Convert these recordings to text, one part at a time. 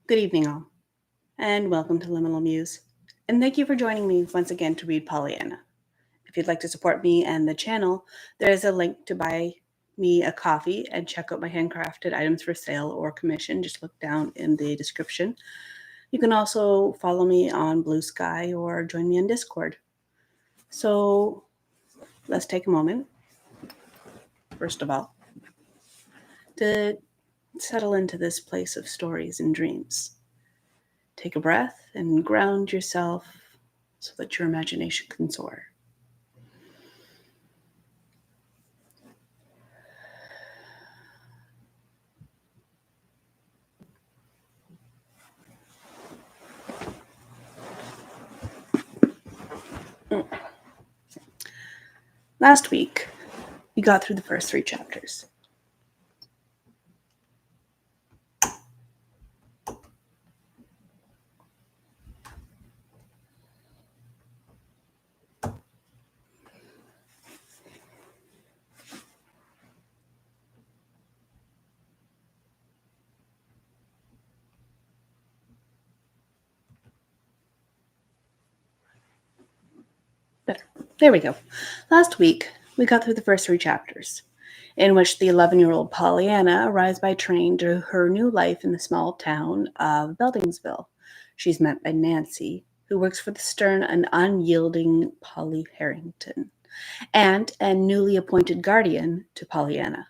Good evening, all, and welcome to Liminal Muse. And thank you for joining me once again to read Pollyanna. If you'd like to support me and the channel, there is a link to buy me a coffee and check out my handcrafted items for sale or commission. Just look down in the description. You can also follow me on Blue Sky or join me on Discord. So let's take a moment, first of all, to settle into this place of stories and dreams. Take a breath and ground yourself so that your imagination can soar. Last week, we got through the first 3 chapters. Better. There we go. Last week, we got through the first 3 chapters, in which the 11-year-old Pollyanna arrives by train to her new life in the small town of Beldingsville. She's met by Nancy, who works for the stern and unyielding Polly Harrington, and a newly appointed guardian to Pollyanna.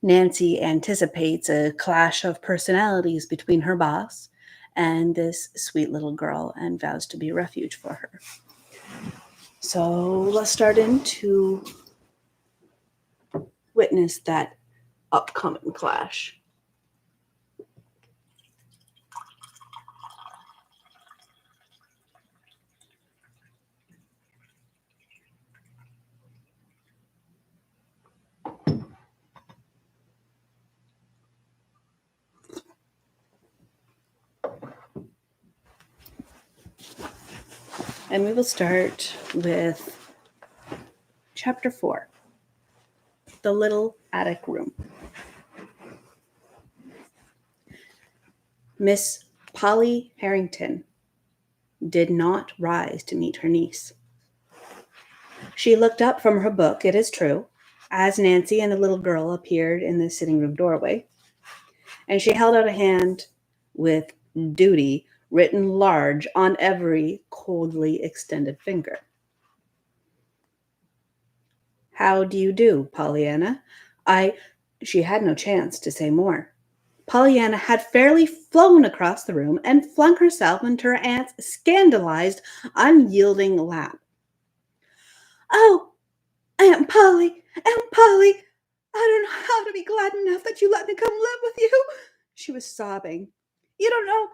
Nancy anticipates a clash of personalities between her boss and this sweet little girl and vows to be a refuge for her. So let's start into witness that upcoming clash. And we will start with chapter 4, The Little Attic Room. Miss Polly Harrington did not rise to meet her niece. She looked up from her book, it is true, as Nancy and the little girl appeared in the sitting room doorway, and she held out a hand with duty written large on every coldly extended finger. How do you do, Pollyanna? She had no chance to say more. Pollyanna had fairly flown across the room and flung herself into her aunt's scandalized, unyielding lap. Oh, Aunt Polly, Aunt Polly, I don't know how to be glad enough that you let me come live with you, she was sobbing. You don't know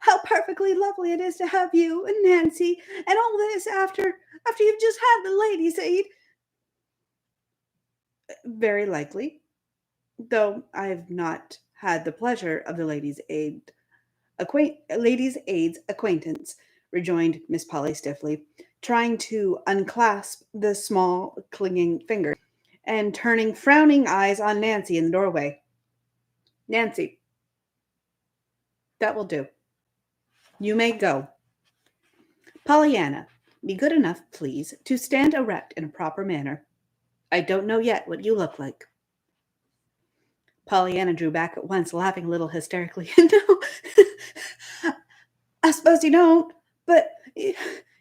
how perfectly lovely it is to have you and Nancy and all this after you've just had the ladies' aid. Very likely, though I've not had the pleasure of the ladies' aid's acquaintance, rejoined Miss Polly stiffly, trying to unclasp the small clinging fingers and turning frowning eyes on Nancy in the doorway. Nancy, that will do. You may go. Pollyanna, be good enough, please, to stand erect in a proper manner. I don't know yet what you look like. Pollyanna drew back at once, laughing a little hysterically. No, I suppose you don't, but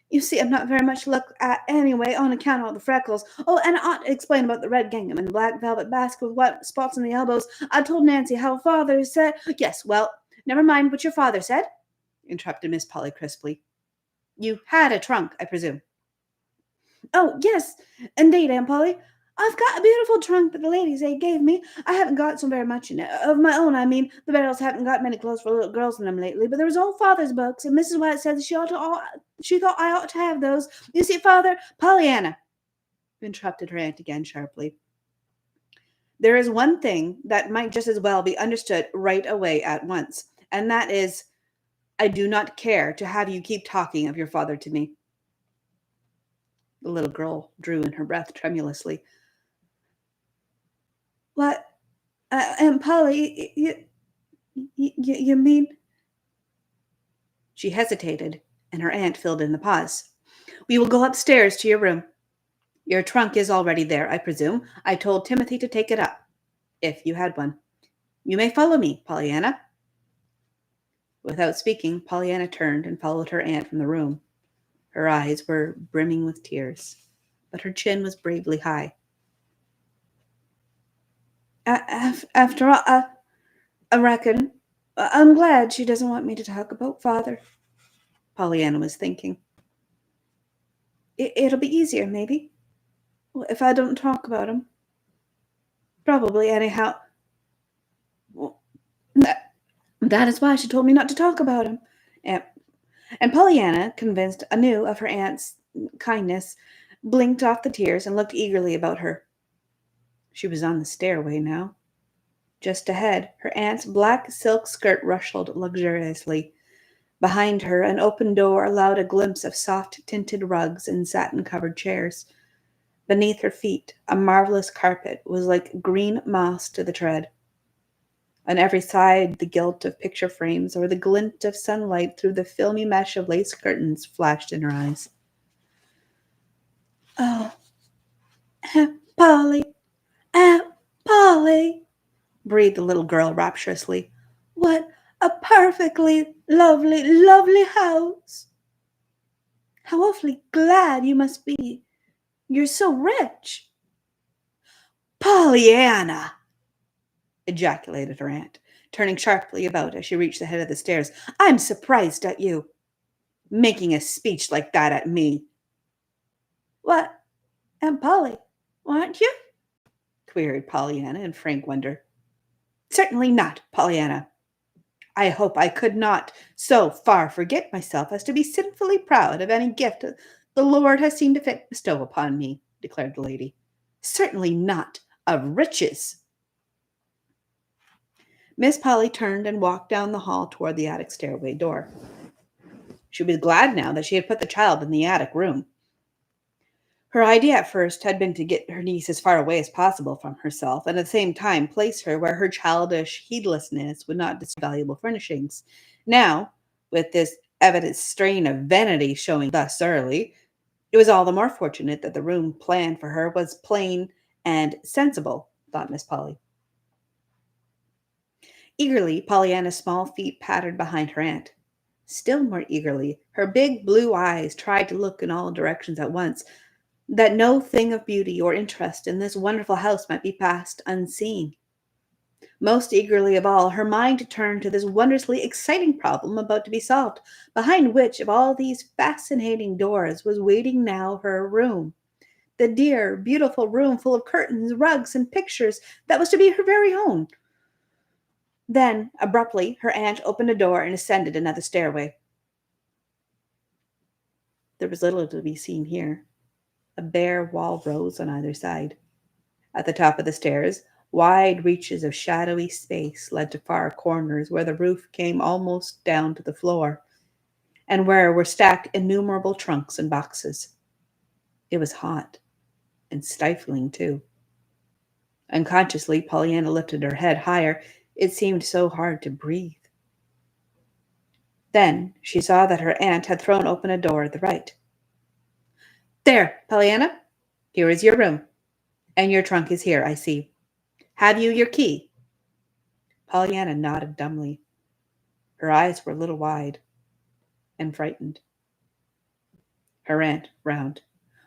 you see, I'm not very much to look at anyway on account of all the freckles. Oh, and I ought to explain about the red gingham and the black velvet basket with white spots on the elbows. I told Nancy how father said. Yes, well, never mind what your father said, interrupted Miss Polly crisply. You had a trunk, I presume. Oh, yes, indeed, Aunt Polly. I've got a beautiful trunk that the ladies' aid gave me. I haven't got so very much in it. Of my own, I mean. The barrels haven't got many clothes for little girls in them lately, but there was old father's books, and Mrs. White said she thought I ought to have those. You see, father, Pollyanna, interrupted her aunt again sharply. There is one thing that might just as well be understood right away at once, and that is, I do not care to have you keep talking of your father to me. The little girl drew in her breath tremulously. What, Aunt Polly, You mean? She hesitated, and her aunt filled in the pause. We will go upstairs to your room. Your trunk is already there, I presume. I told Timothy to take it up, if you had one. You may follow me, Pollyanna. Without speaking, Pollyanna turned and followed her aunt from the room. Her eyes were brimming with tears, but her chin was bravely high. After all, I reckon I'm glad she doesn't want me to talk about father, Pollyanna was thinking. It'll be easier, maybe, if I don't talk about him. Probably, anyhow. Well, that is why she told me not to talk about him. And, and Pollyanna, convinced anew of her aunt's kindness, blinked off the tears and looked eagerly about her. She was on the stairway now. Just ahead, her aunt's black silk skirt rustled luxuriously. Behind her, an open door allowed a glimpse of soft-tinted rugs and satin-covered chairs. Beneath her feet, a marvelous carpet was like green moss to the tread. On every side, the gilt of picture frames or the glint of sunlight through the filmy mesh of lace curtains flashed in her eyes. Oh, Aunt Polly, Aunt Polly, breathed the little girl rapturously. What a perfectly lovely, lovely house. How awfully glad you must be. You're so rich. Pollyanna, ejaculated her aunt, turning sharply about as she reached the head of the stairs. I'm surprised at you. Making a speech like that at me. What, Aunt Polly, aren't you? Queried Pollyanna in frank wonder. Certainly not, Pollyanna. I hope I could not so far forget myself as to be sinfully proud of any gift the Lord has seen fit to bestow upon me, declared the lady. Certainly not of riches. Miss Polly turned and walked down the hall toward the attic stairway door. She was glad now that she had put the child in the attic room. Her idea at first had been to get her niece as far away as possible from herself, and at the same time place her where her childish heedlessness would not disturb valuable furnishings. Now, with this evident strain of vanity showing thus early, it was all the more fortunate that the room planned for her was plain and sensible, thought Miss Polly. Eagerly, Pollyanna's small feet pattered behind her aunt. Still more eagerly, her big blue eyes tried to look in all directions at once, that no thing of beauty or interest in this wonderful house might be passed unseen. Most eagerly of all, her mind turned to this wondrously exciting problem about to be solved, behind which of all these fascinating doors was waiting now her room. The dear, beautiful room full of curtains, rugs, and pictures that was to be her very own. Then, abruptly, her aunt opened a door and ascended another stairway. There was little to be seen here. A bare wall rose on either side. At the top of the stairs, wide reaches of shadowy space led to far corners where the roof came almost down to the floor, and where were stacked innumerable trunks and boxes. It was hot, and stifling, too. Unconsciously, Pollyanna lifted her head higher. It seemed so hard to breathe. Then she saw that her aunt had thrown open a door at the right. There, Pollyanna, here is your room. And your trunk is here, I see. Have you your key? Pollyanna nodded dumbly. Her eyes were a little wide and frightened. Her aunt frowned.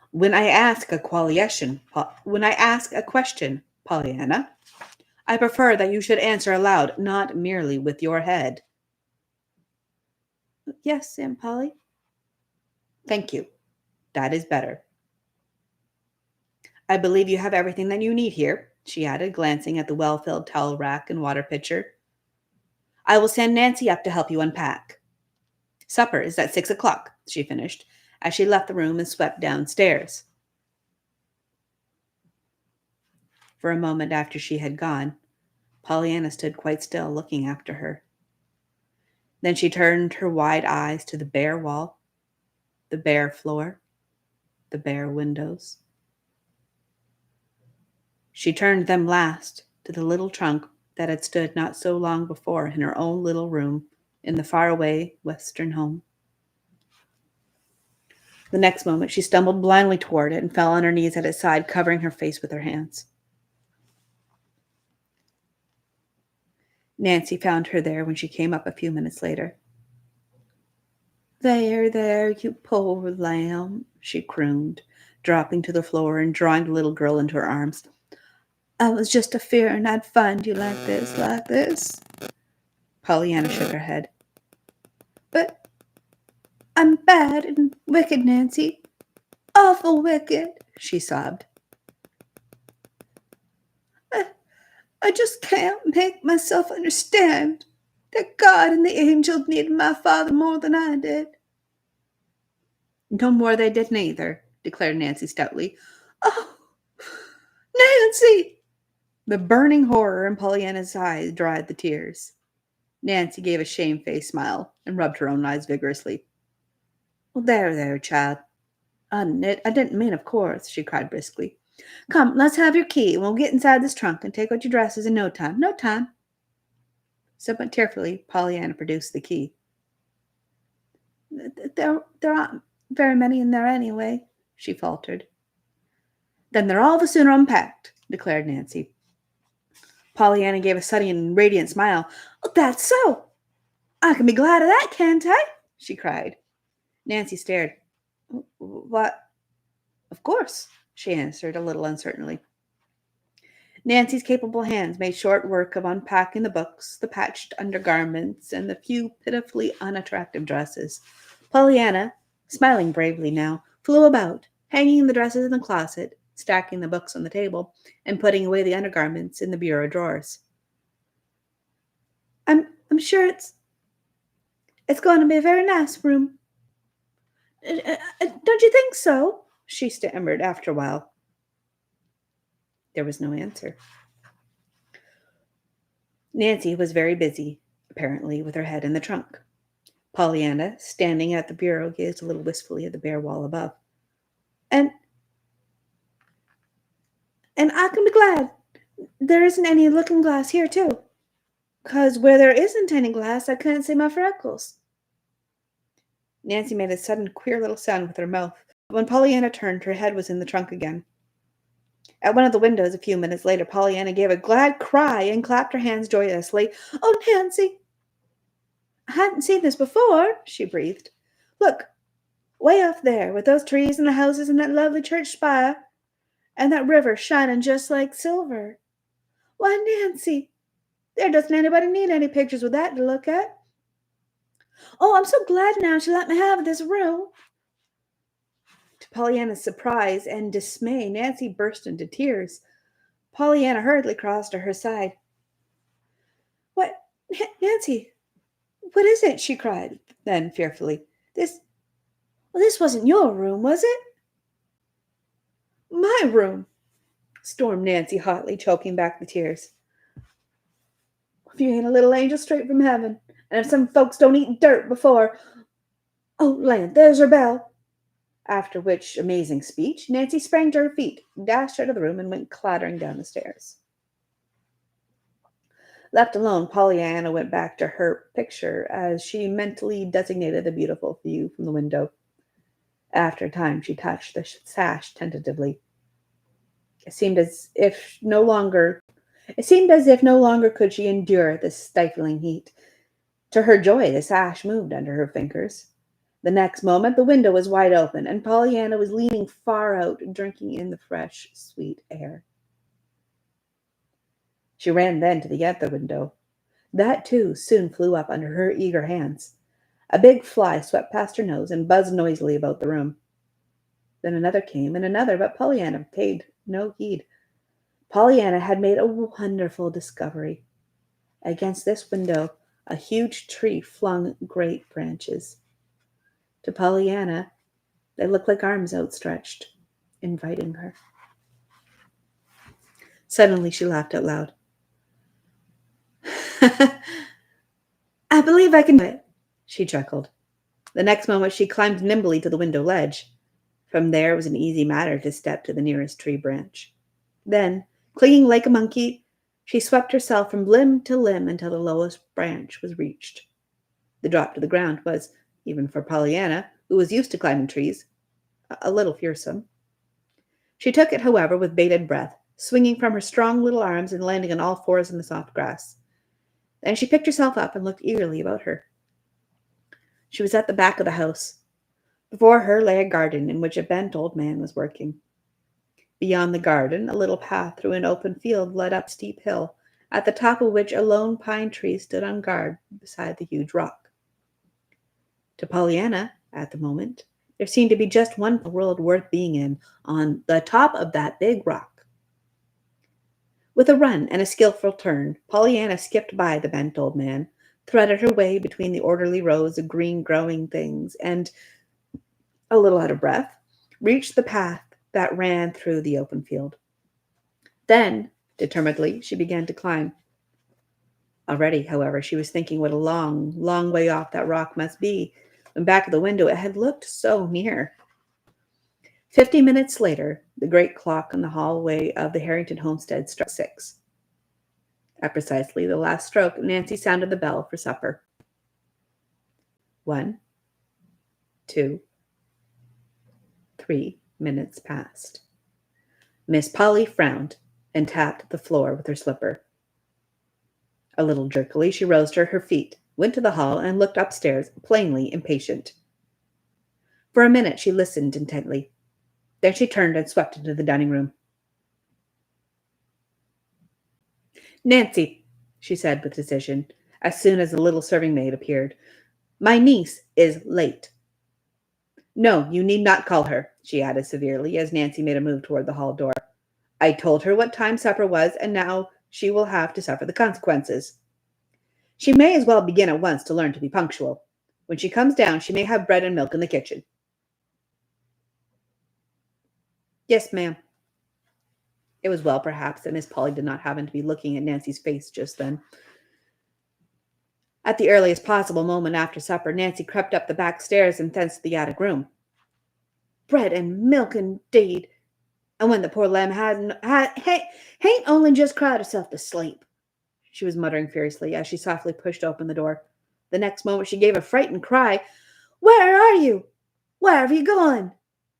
When I ask a question, Pollyanna, I prefer that you should answer aloud, not merely with your head. Yes, Aunt Polly. Thank you. That is better. I believe you have everything that you need here, she added, glancing at the well-filled towel rack and water pitcher. I will send Nancy up to help you unpack. Supper is at 6:00, she finished, as she left the room and swept downstairs. For a moment after she had gone, Pollyanna stood quite still, looking after her. Then she turned her wide eyes to the bare wall, the bare floor, the bare windows. She turned them last to the little trunk that had stood not so long before in her own little room in the faraway western home. The next moment she stumbled blindly toward it and fell on her knees at its side, covering her face with her hands. Nancy found her there when she came up a few minutes later. There, you poor lamb, she crooned, dropping to the floor and drawing the little girl into her arms. I was just a-fearing I'd find you like this. Pollyanna shook her head. But I'm bad and wicked, Nancy. Awful wicked, she sobbed. I just can't make myself understand that God and the angels needed my father more than I did. No more they did neither, declared Nancy stoutly. Oh, Nancy! The burning horror in Pollyanna's eyes dried the tears. Nancy gave a shamefaced smile and rubbed her own eyes vigorously. Well, there, child. I didn't mean, of course, she cried briskly. Come, let's have your key, and we'll get inside this trunk and take out your dresses in no time. No time. Somewhat tearfully, Pollyanna produced the key. There aren't very many in there anyway, she faltered. Then they're all the sooner unpacked, declared Nancy. Pollyanna gave a sudden radiant smile. Oh, that's so! I can be glad of that, can't I? She cried. Nancy stared. What? Of course, she answered a little uncertainly. Nancy's capable hands made short work of unpacking the books, the patched undergarments, and the few pitifully unattractive dresses. Pollyanna, smiling bravely now, flew about, hanging the dresses in the closet, stacking the books on the table, and putting away the undergarments in the bureau drawers. I'm sure it's going to be a very nice room. Don't you think so? She stammered after a while. There was no answer. Nancy was very busy, apparently, with her head in the trunk. Pollyanna, standing at the bureau, gazed a little wistfully at the bare wall above. And I can be glad there isn't any looking glass here, too. 'Cause where there isn't any glass, I can't see my freckles. Nancy made a sudden queer little sound with her mouth. When Pollyanna turned, her head was in the trunk again. At one of the windows a few minutes later, Pollyanna gave a glad cry and clapped her hands joyously. Oh, Nancy! I hadn't seen this before, she breathed. Look, way off there, with those trees and the houses and that lovely church spire, and that river shining just like silver. Why, Nancy, there doesn't anybody need any pictures with that to look at. Oh, I'm so glad now she let me have this room. To Pollyanna's surprise and dismay, Nancy burst into tears. Pollyanna hurriedly crossed to her side. What, Nancy, what is it? She cried, then fearfully. This wasn't your room, was it? My room, stormed Nancy hotly, choking back the tears. If you ain't a little angel straight from heaven, and if some folks don't eat dirt before... Oh, land, there's her bell. After which amazing speech, Nancy sprang to her feet, dashed out of the room, and went clattering down the stairs. Left alone, Pollyanna went back to her picture as she mentally designated the beautiful view from the window. After a time, she touched the sash tentatively. It seemed as if no longer could she endure this stifling heat. To her joy, the sash moved under her fingers. The next moment, the window was wide open, and Pollyanna was leaning far out, drinking in the fresh, sweet air. She ran then to the other window. That, too, soon flew up under her eager hands. A big fly swept past her nose and buzzed noisily about the room. Then another came, and another, but Pollyanna paid no heed. Pollyanna had made a wonderful discovery. Against this window, a huge tree flung great branches. To Pollyanna, they looked like arms outstretched, inviting her. Suddenly, she laughed out loud. I believe I can do it, she chuckled. The next moment, she climbed nimbly to the window ledge. From there, it was an easy matter to step to the nearest tree branch. Then, clinging like a monkey, She swept herself from limb to limb until the lowest branch was reached. The drop to the ground was, even for Pollyanna, who was used to climbing trees, a little fearsome. She took it, however, with bated breath, swinging from her strong little arms and landing on all fours in the soft grass. Then she picked herself up and looked eagerly about her. She was at the back of the house. Before her lay a garden in which a bent old man was working. Beyond the garden, a little path through an open field led up a steep hill, at the top of which a lone pine tree stood on guard beside the huge rock. To Pollyanna, at the moment, there seemed to be just one world worth being in, on the top of that big rock. With a run and a skillful turn, Pollyanna skipped by the bent old man, threaded her way between the orderly rows of green growing things, and, a little out of breath, reached the path that ran through the open field. Then, determinedly, she began to climb. Already, however, she was thinking what a long, long way off that rock must be, when back of the window it had looked so near. 50 minutes later, the great clock in the hallway of the Harrington homestead struck 6. At precisely the last stroke, Nancy sounded the bell for supper. 1, 2, 3 minutes passed. Miss Polly frowned and tapped the floor with her slipper. A little jerkily, she rose to her feet, went to the hall, and looked upstairs, plainly impatient. For a minute she listened intently. Then she turned and swept into the dining room. "Nancy," she said with decision, as soon as the little serving maid appeared, "my niece is late." "No, you need not call her," she added severely, as Nancy made a move toward the hall door. "I told her what time supper was, and now she will have to suffer the consequences. She may as well begin at once to learn to be punctual. When she comes down, she may have bread and milk in the kitchen." "Yes, ma'am." It was well, perhaps, that Miss Polly did not happen to be looking at Nancy's face just then. At the earliest possible moment after supper, Nancy crept up the back stairs and thence to the attic room. Bread and milk, indeed! And when the poor lamb hain't only just cried herself to sleep," she was muttering furiously as she softly pushed open the door. The next moment she gave a frightened cry. "Where are you? Where have you gone?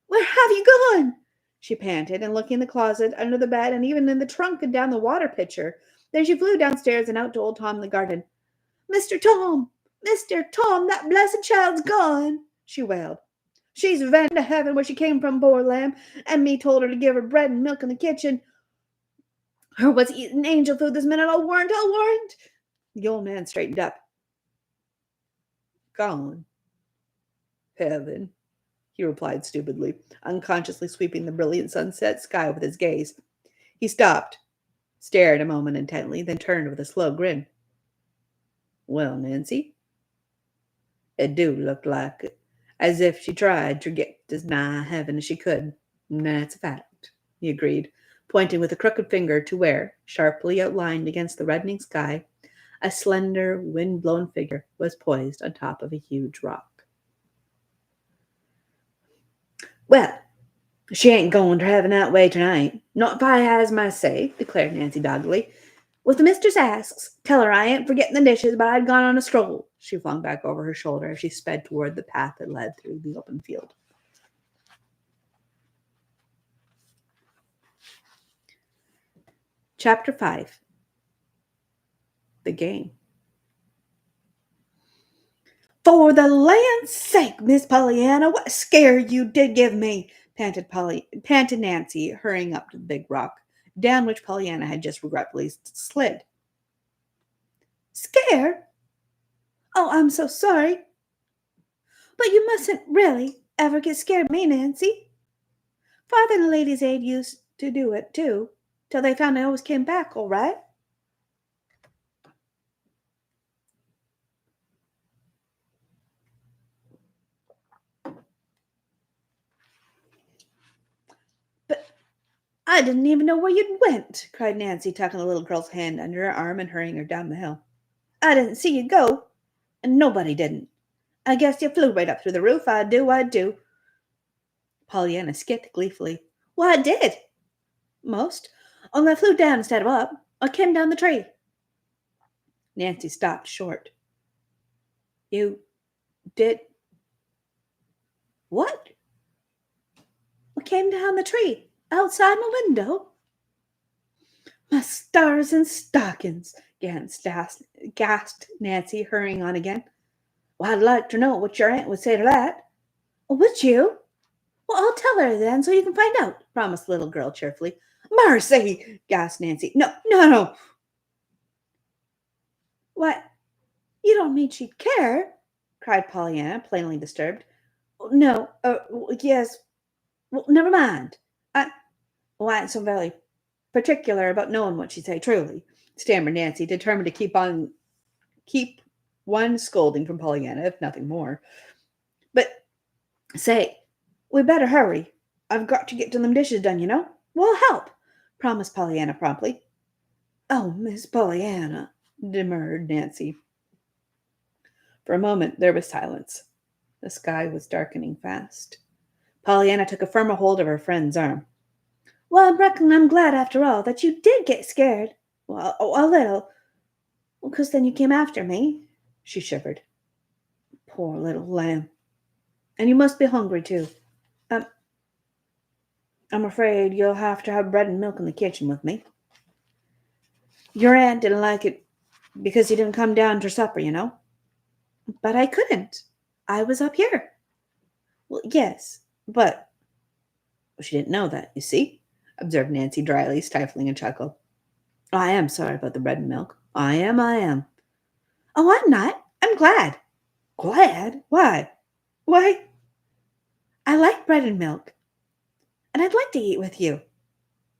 Where have you gone?" she panted, and looking in the closet, under the bed, and even in the trunk and down the water pitcher. Then she flew downstairs and out to old Tom in the garden. "Mr. Tom! Mr. Tom, that blessed child's gone!" she wailed. "She's revenged to heaven where she came from, poor lamb, and me told her to give her bread and milk in the kitchen. Her was eating angel food this minute, I'll warrant, I'll warrant." The old man straightened up. "Gone? Heaven," he replied stupidly, unconsciously sweeping the brilliant sunset sky with his gaze. He stopped, stared a moment intently, then turned with a slow grin. "Well, Nancy, it do look like as if she tried to get as nigh heaven as she could. That's a fact," he agreed, pointing with a crooked finger to where, sharply outlined against the reddening sky, a slender, wind-blown figure was poised on top of a huge rock. "Well, she ain't going to heaven that way tonight, not if I has my say," declared Nancy doggedly. "If the mistress asks, tell her I ain't forgetting the dishes, but I'd gone on a stroll," she flung back over her shoulder as she sped toward the path that led through the open field. Chapter 5. The Game. "For the land's sake, Miss Pollyanna, what a scare you did give me!" panted Nancy, hurrying up to the big rock, down which Pollyanna had just regretfully slid. "Scare? Oh, I'm so sorry. But you mustn't really ever get scared of me, Nancy. Father and the Ladies' Aid used to do it, too, till they found I always came back all right." "But I didn't even know where you'd went," cried Nancy, tucking the little girl's hand under her arm and hurrying her down the hill. "I didn't see you go, and nobody didn't. I guess you flew right up through the roof. I do. Pollyanna skipped gleefully. "Why, I did, most. Only I flew down instead of up. I came down the tree. Nancy stopped short. You did what? I came down the tree, outside my window. My stars and stockings, gasped Nancy, hurrying on again. Well, I'd like to know what your aunt would say to that. Would you? Well, I'll tell her then, so you can find out, promised the little girl cheerfully. Mercy, gasped Nancy. No, no, no. What? You don't mean she'd care? Cried Pollyanna, plainly disturbed. No, yes. Well, never mind. I ain't so very particular about knowing what she'd say, truly, stammered Nancy, determined to keep one scolding from Pollyanna, if nothing more. But say, we better hurry. I've got to get to them dishes done, you know. We'll help, promised Pollyanna promptly. Oh, Miss Pollyanna, demurred Nancy. For a moment there was silence. The sky was darkening fast. Pollyanna took a firmer hold of her friend's arm. Well, I reckon I'm glad, after all, that you did get scared. Well, a little. Well, 'cause then you came after me. She shivered. Poor little lamb. And you must be hungry, too. Um, I'm afraid you'll have to have bread and milk in the kitchen with me. Your aunt didn't like it because you didn't come down to supper, you know. But I couldn't. I was up here. Well, yes, but she didn't know that, you see, observed Nancy dryly, stifling a chuckle. I am sorry about the bread and milk. I am. Oh, I'm not. I'm glad. Glad? Why? Why, I like bread and milk, and I'd like to eat with you.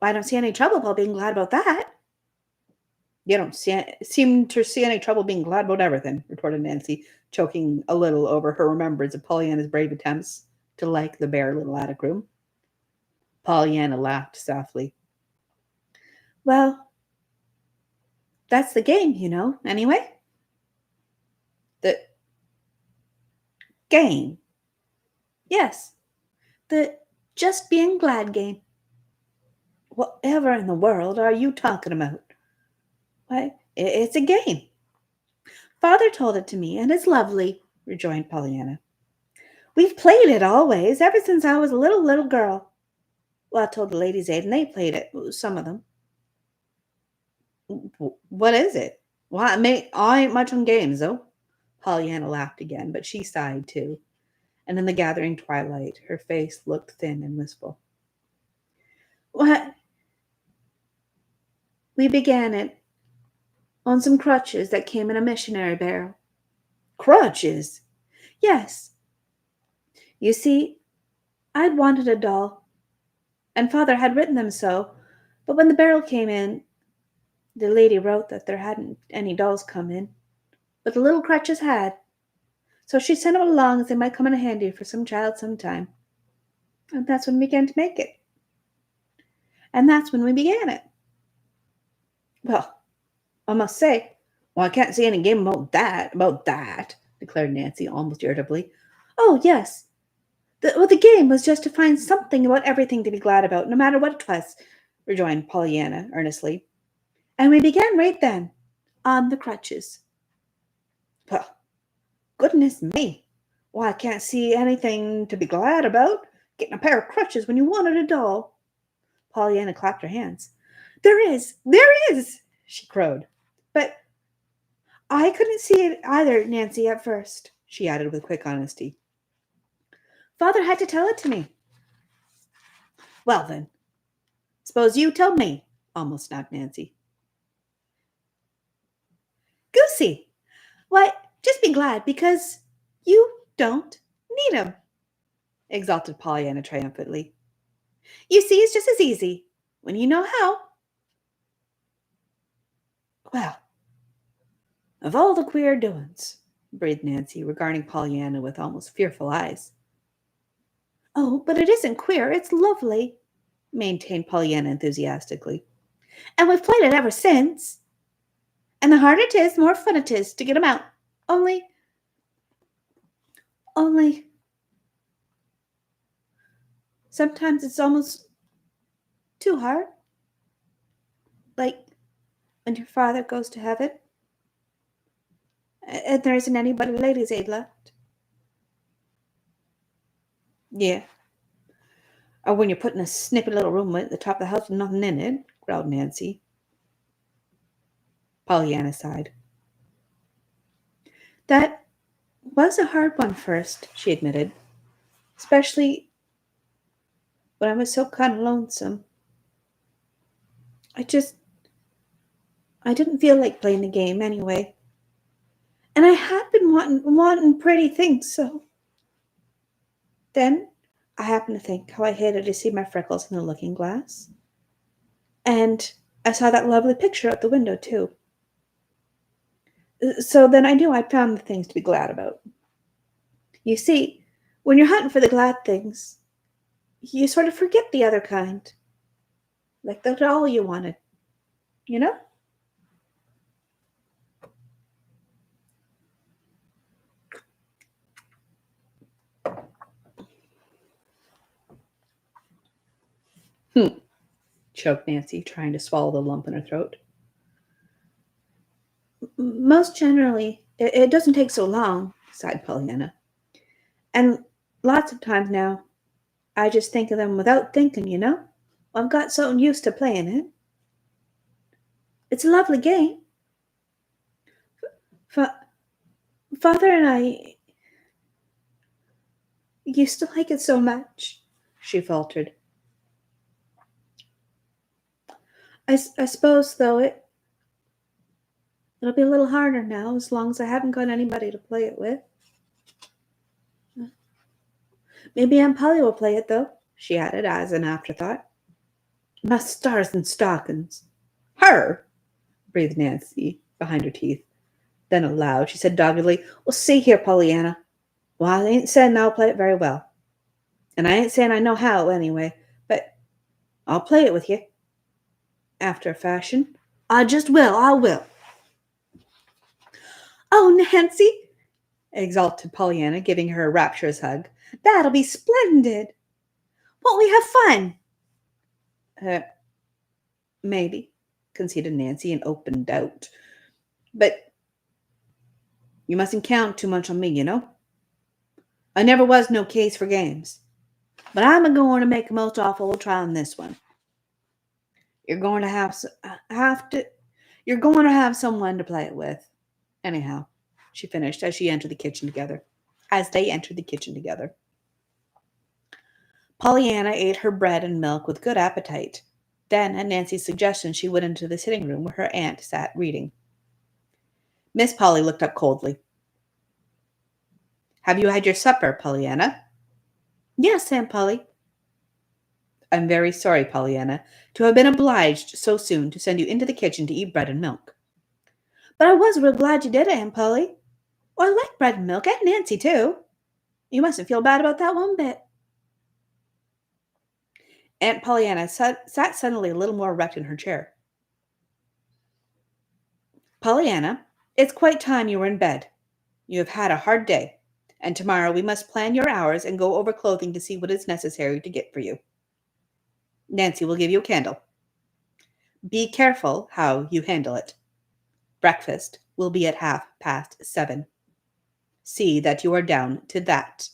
I don't see any trouble about being glad about that. You don't seem to see any trouble being glad about everything, retorted Nancy, choking a little over her remembrance of Pollyanna's brave attempts to like the bare little attic room. Pollyanna laughed softly. Well, that's the game, you know, anyway. The game? Yes, the just being glad game. Whatever in the world are you talking about? Why, it's a game. Father told it to me, and it's lovely, rejoined Pollyanna. We've played it always, ever since I was a little girl. Well, I told the ladies' aid, and they played it, some of them. What is it? Well, I ain't much on games, though. Pollyanna laughed again, but she sighed, too. And in the gathering twilight, her face looked thin and wistful. What? We began it on some crutches that came in a missionary barrel. Crutches? Yes. You see, I'd wanted a doll, and Father had written them so, but when the barrel came in, the lady wrote that there hadn't any dolls come in, but the little crutches had. So she sent them along as they might come in handy for some child sometime. And that's when we began to make it. And that's when we began it. Well, I must say, well, I can't see any game about that, declared Nancy almost irritably. Oh, yes. The game was just to find something about everything to be glad about, no matter what it was, rejoined Pollyanna earnestly. And we began right then, on the crutches. Well, goodness me. Why, I can't see anything to be glad about. Getting a pair of crutches when you wanted a doll. Pollyanna clapped her hands. There is, she crowed. But I couldn't see it either, Nancy, at first, she added with quick honesty. Father had to tell it to me. Well, then, suppose you tell me, almost snapped Nancy. Goosey! Why, just be glad because you don't need 'em, exulted Pollyanna triumphantly. You see, it's just as easy when you know how. Well, of all the queer doin's, breathed Nancy, regarding Pollyanna with almost fearful eyes. Oh, but it isn't queer, it's lovely, maintained Pollyanna enthusiastically. And we've played it ever since. And the harder it is, the more fun it is to get 'em out. Only, sometimes it's almost too hard. Like when your father goes to heaven, and there isn't anybody Lady's Aid left. Yeah. Or when you're put in a snippy little room at the top of the house with nothing in it, growled Nancy. Pollyanna sighed. That was a hard one first, she admitted, especially when I was so kind of lonesome. I didn't feel like playing the game anyway. And I had been wanting pretty things, so. Then I happened to think how I hated to see my freckles in the looking glass. And I saw that lovely picture out the window, too. So then I knew I'd found the things to be glad about. You see, when you're hunting for the glad things, you sort of forget the other kind. Like the doll you wanted, you know? Choked Nancy, trying to swallow the lump in her throat. Most generally, it doesn't take so long, sighed Pollyanna. And lots of times now, I just think of them without thinking, you know? I've got so used to playing it. It's a lovely game. Fa- Father and I used to like it so much, she faltered. I suppose, though, it'll be a little harder now as long as I haven't got anybody to play it with. Maybe Aunt Polly will play it, though, she added as an afterthought. My stars and stockings. Her! Breathed Nancy behind her teeth. Then aloud she said doggedly, Well, see here, Pollyanna. Well, I ain't saying I'll play it very well. And I ain't saying I know how, anyway. But I'll play it with you. After a fashion. I just will, I will. Oh, Nancy, exulted Pollyanna, giving her a rapturous hug. That'll be splendid. Won't we have fun? Maybe, conceded Nancy in open doubt. But you mustn't count too much on me, you know? I never was no case for games. But I'm a-going to make a most awful trial in this one. You're going to you're going to have someone to play it with. Anyhow, she finished as they entered the kitchen together. Pollyanna ate her bread and milk with good appetite. Then, at Nancy's suggestion, she went into the sitting room where her aunt sat reading. Miss Polly looked up coldly. Have you had your supper, Pollyanna? Yes, Aunt Polly. I'm very sorry, Pollyanna, to have been obliged so soon to send you into the kitchen to eat bread and milk. But I was real glad you did it, Aunt Polly. Oh, I like bread and milk, and Nancy, too. You mustn't feel bad about that one bit. Aunt Pollyanna sat suddenly a little more erect in her chair. Pollyanna, it's quite time you were in bed. You have had a hard day, and tomorrow we must plan your hours and go over clothing to see what is necessary to get for you. Nancy will give you a candle. Be careful how you handle it. Breakfast will be at 7:30. See that you are down to that.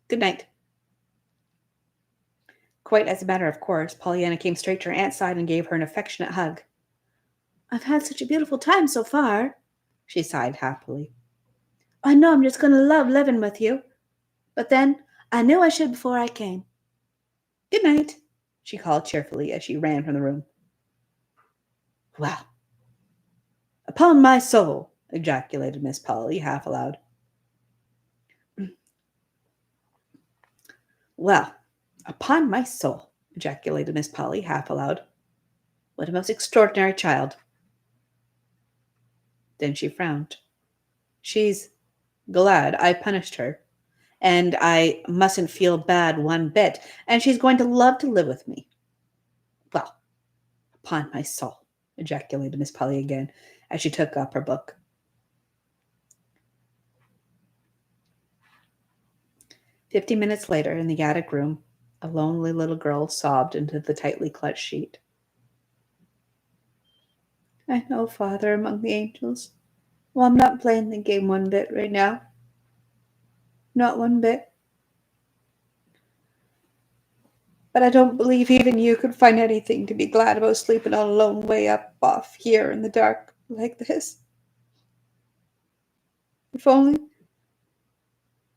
Good night. Quite as a matter of course, Pollyanna came straight to her aunt's side and gave her an affectionate hug. I've had such a beautiful time so far, she sighed happily. I know I'm just going to love living with you. But then, I knew I should before I came. Good night, she called cheerfully as she ran from the room. Well, upon my soul, ejaculated Miss Polly half aloud. Well, upon my soul, ejaculated Miss Polly half aloud. What a most extraordinary child. Then she frowned. She's glad I punished her, and I mustn't feel bad one bit, and she's going to love to live with me. Well, upon my soul, ejaculated Miss Polly again, as she took up her book. 50 minutes later, in the attic room, a lonely little girl sobbed into the tightly clutched sheet. I know, Father, among the angels. Well, I'm not playing the game one bit right now. Not one bit. But I don't believe even you could find anything to be glad about sleeping all alone way up off here in the dark like this. If only,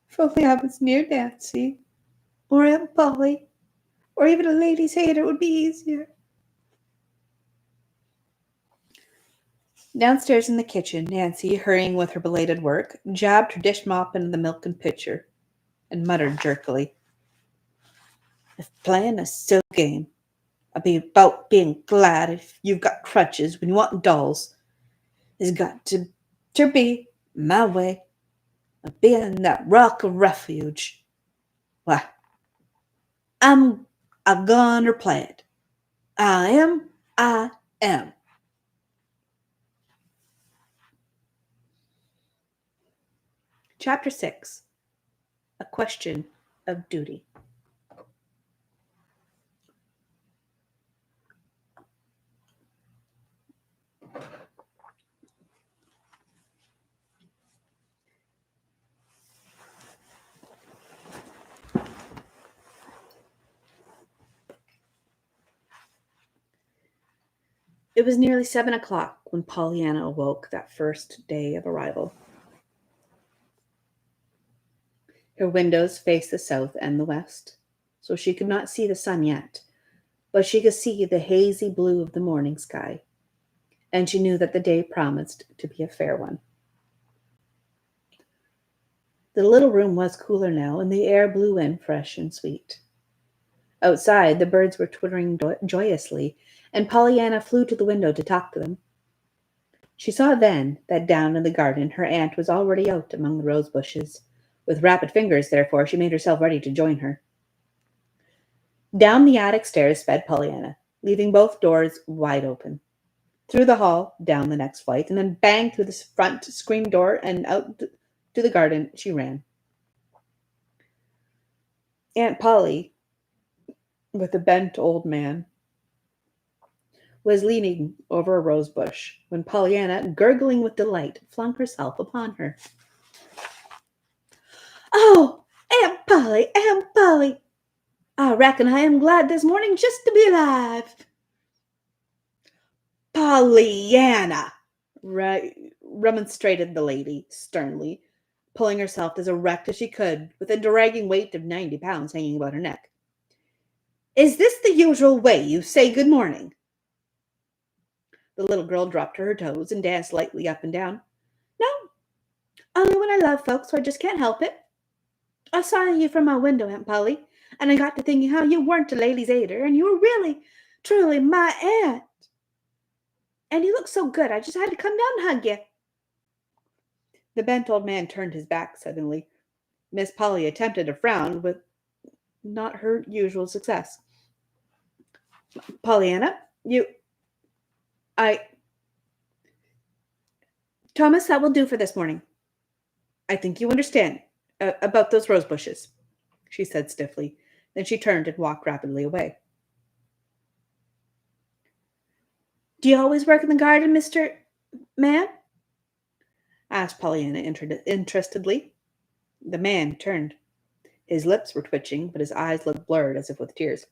if only I was near Nancy, or Aunt Polly, or even a lady's hater, it would be easier. Downstairs in the kitchen, Nancy, hurrying with her belated work, jabbed her dish mop into the milk and pitcher, and muttered jerkily, "If playing a silly game, I'd be about being glad if you've got crutches when you want dolls. It's got to be my way of being that rock of refuge. Why, I'm a gonna play it. I am." Chapter 6. A Question of Duty. It was nearly 7 o'clock when Pollyanna awoke that first day of arrival. Her windows faced the south and the west, so she could not see the sun yet, but she could see the hazy blue of the morning sky, and she knew that the day promised to be a fair one. The little room was cooler now, and the air blew in fresh and sweet. Outside, the birds were twittering joyously, and Pollyanna flew to the window to talk to them. She saw then that down in the garden her aunt was already out among the rose bushes. With rapid fingers, therefore, she made herself ready to join her. Down the attic stairs sped Pollyanna, leaving both doors wide open. Through the hall, down the next flight, and then bang through the front screen door and out to the garden she ran. Aunt Polly, with the bent old man, was leaning over a rose bush when Pollyanna, gurgling with delight, flung herself upon her. "Oh, Aunt Polly, Aunt Polly! I reckon I am glad this morning just to be alive." "Pollyanna!" remonstrated the lady sternly, pulling herself as erect as she could, with a dragging weight of 90 pounds hanging about her neck. "Is this the usual way you say good morning?" The little girl dropped to her toes and danced lightly up and down. "No, only when I love folks, so I just can't help it. I saw you from my window, Aunt Polly, and I got to thinking how you weren't a lady's aider, and you were really, truly my aunt. And you look so good, I just had to come down and hug you." The bent old man turned his back suddenly. Miss Polly attempted a frown with not her usual success. "Pollyanna, I, Thomas, that will do for this morning. I think you understand about those rose bushes," she said stiffly. Then she turned and walked rapidly away. "Do you always work in the garden, Mr. Man?" asked Pollyanna interestedly. The man turned. His lips were twitching, but his eyes looked blurred as if with tears.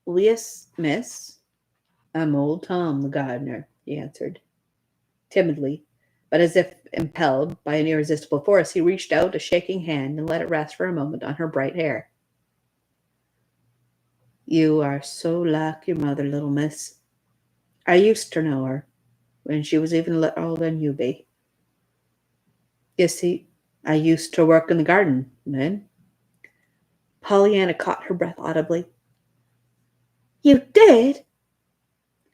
"Well, yes, miss. I'm old Tom the gardener," he answered. Timidly, but as if impelled by an irresistible force, he reached out a shaking hand and let it rest for a moment on her bright hair. "You are so like your mother, little miss. I used to know her when she was even littler than you be. You see, I used to work in the garden then." Pollyanna caught her breath audibly. "You did?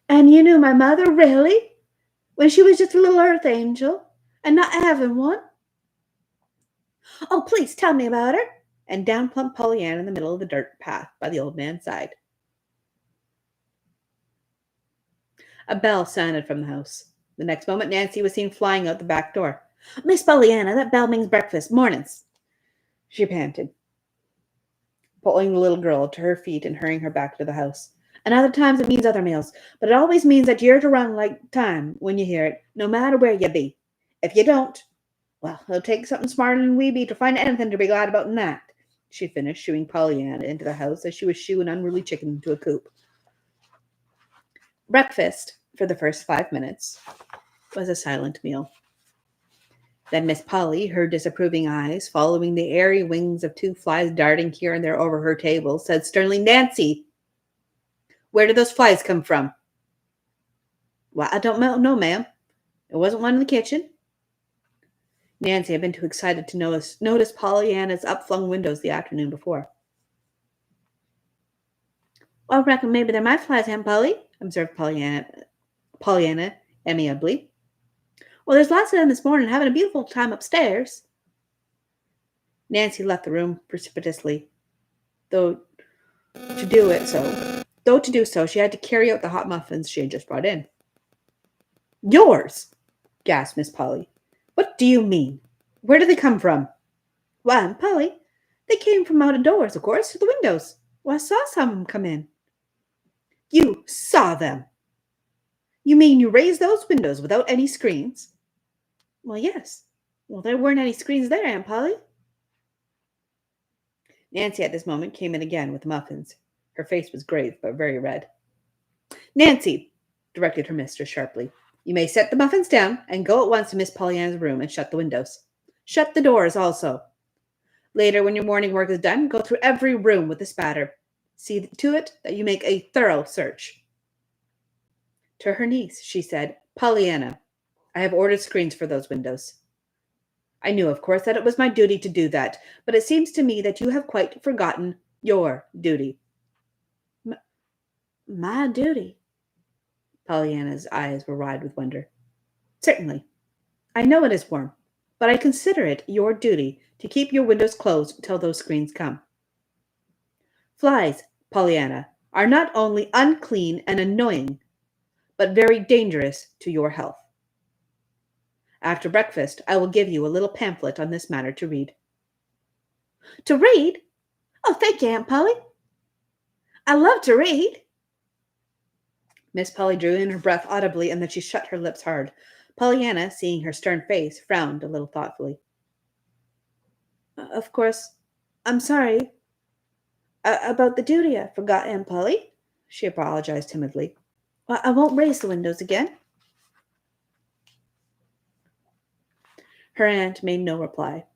And you knew my mother, really? When she was just a little earth angel, and not having one? Oh, please tell me about her." And down plumped Pollyanna in the middle of the dirt path by the old man's side. A bell sounded from the house. The next moment, Nancy was seen flying out the back door. "Miss Pollyanna, that bell means breakfast. Mornings," she panted, pulling the little girl to her feet and hurrying her back to the house. And other times it means other meals. But it always means that you're to run like time when you hear it, no matter where you be. If you don't, well, it'll take something smarter than we be to find anything to be glad about in that, she finished, shooing Pollyanna into the house as she was shooing an unruly chicken into a coop. Breakfast, for the first 5 minutes, was a silent meal. Then Miss Polly, her disapproving eyes following the airy wings of two flies darting here and there over her table, said sternly, "Nancy, where did those flies come from?" "Well, I don't know, ma'am. There wasn't one in the kitchen." Nancy had been too excited to notice Pollyanna's upflung windows the afternoon before. "Well, I reckon maybe they're my flies, Aunt Polly," observed Pollyanna amiably. "Well, there's lots of them this morning, having a beautiful time upstairs." Nancy left the room precipitously, though to do so, she had to carry out the hot muffins she had just brought in. "Yours?" gasped Miss Polly. "What do you mean? Where did they come from?" "Why, Aunt Polly, they came from out of doors, of course, through the windows. Well, I saw some of them come in." "You saw them? You mean you raised those windows without any screens?" "Well, yes." "Well, there weren't any screens there, Aunt Polly." Nancy at this moment came in again with the muffins. Her face was grave but very red. "Nancy," directed her mistress sharply, "you may set the muffins down and go at once to Miss Pollyanna's room and shut the windows. Shut the doors also. Later, when your morning work is done, go through every room with a spatter. See to it that you make a thorough search." To her niece, she said, "Pollyanna, I have ordered screens for those windows. I knew, of course, that it was my duty to do that, but it seems to me that you have quite forgotten your duty." "My duty?" Pollyanna's eyes were wide with wonder. "Certainly. I know it is warm, but I consider it your duty to keep your windows closed till those screens come. Flies, Pollyanna, are not only unclean and annoying, but very dangerous to your health. After breakfast, I will give you a little pamphlet on this matter to read." "To read? Oh, thank you, Aunt Polly. I love to read." Miss Polly drew in her breath audibly, and then she shut her lips hard. Pollyanna, seeing her stern face, frowned a little thoughtfully. "Of course, I'm sorry about the duty. I forgot, Aunt Polly," she apologized timidly. "Well, I won't raise the windows again." Her aunt made no reply.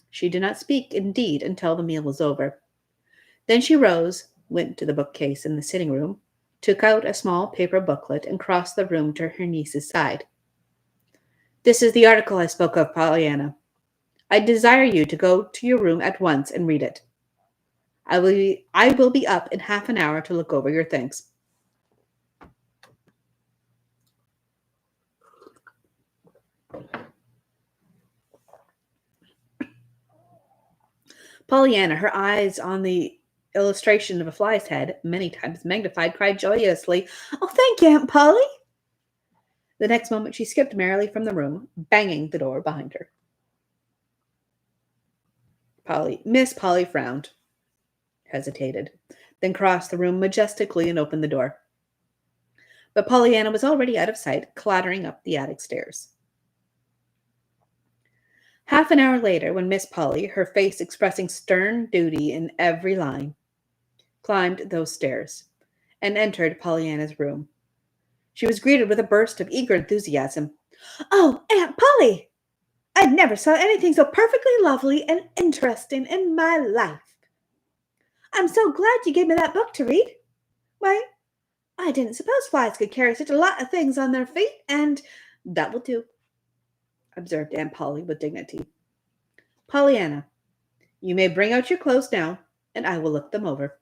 She did not speak, indeed, until the meal was over. Then she rose, went to the bookcase in the sitting room, took out a small paper booklet, and crossed the room to her niece's side. "This is the article I spoke of, Pollyanna. I desire you to go to your room at once and read it. I will be up in half an hour to look over your things." Pollyanna, her eyes on the illustration of a fly's head, many times magnified, cried joyously, "Oh, thank you, Aunt Polly." The next moment she skipped merrily from the room, banging the door behind her. Miss Polly frowned, hesitated, then crossed the room majestically and opened the door. But Pollyanna was already out of sight, clattering up the attic stairs. Half an hour later, when Miss Polly, her face expressing stern duty in every line, climbed those stairs and entered Pollyanna's room, she was greeted with a burst of eager enthusiasm. "Oh, Aunt Polly! I never saw anything so perfectly lovely and interesting in my life. I'm so glad you gave me that book to read. Why, I didn't suppose flies could carry such a lot of things on their feet, and—" "That will do," observed Aunt Polly with dignity. "Pollyanna, you may bring out your clothes now, and I will look them over.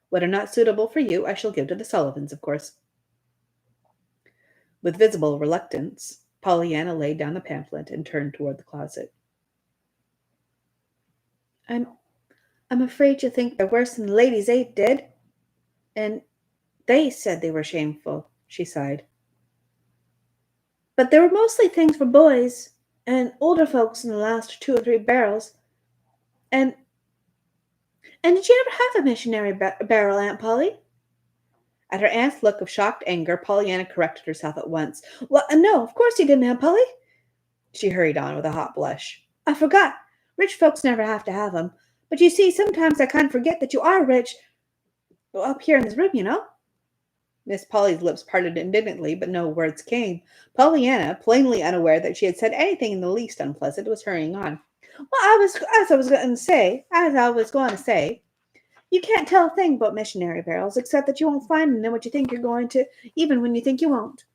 What are not suitable for you I shall give to the Sullivans, of course." With visible reluctance, Pollyanna laid down the pamphlet and turned toward the closet. I'm afraid you think they're worse than the ladies' aid did. And they said they were shameful," she sighed. "But they were mostly things for boys and older folks in the last 2 or 3 barrels. And did you ever have a missionary barrel, Aunt Polly?" At her aunt's look of shocked anger, Pollyanna corrected herself at once. Well, no, of course you didn't, Aunt Polly. She hurried on with a hot blush. I forgot. Rich folks never have to have 'em. But you see, sometimes I kind of forget that you are rich. Well, up here in this room, you know. Miss Polly's lips parted indignantly, but no words came. Pollyanna, plainly unaware that she had said anything in the least unpleasant, was hurrying on. Well, as I was going to say, you can't tell a thing about missionary barrels, except that you won't find in them what you think you're going to, even when you think you won't.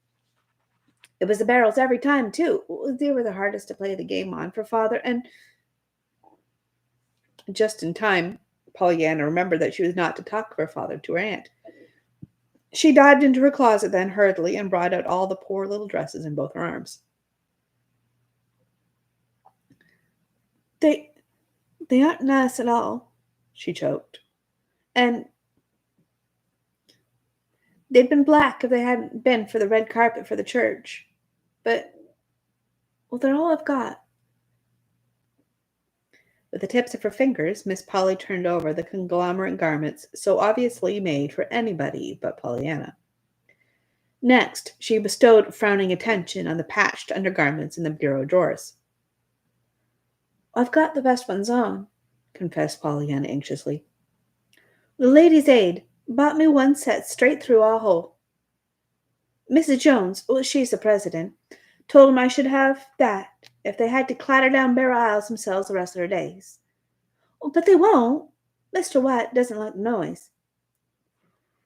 It was the barrels every time, too. They were the hardest to play the game on for father, and just in time, Pollyanna remembered that she was not to talk of her father to her aunt. She dived into her closet then hurriedly and brought out all the poor little dresses in both her arms. They they aren't nice at all, she choked. And they'd been black if they hadn't been for the red carpet for the church. But, well, they're all I've got. With the tips of her fingers, Miss Polly turned over the conglomerate garments so obviously made for anybody but Pollyanna. Next, she bestowed frowning attention on the patched undergarments in the bureau drawers. I've got the best ones on, confessed Pollyanna anxiously. The Ladies' Aid bought me one set straight through all whole. Mrs. Jones, well, she's the president, told 'em I should have that if they had to clatter down bare aisles themselves the rest of their days. But they won't. Mr. White doesn't like the noise.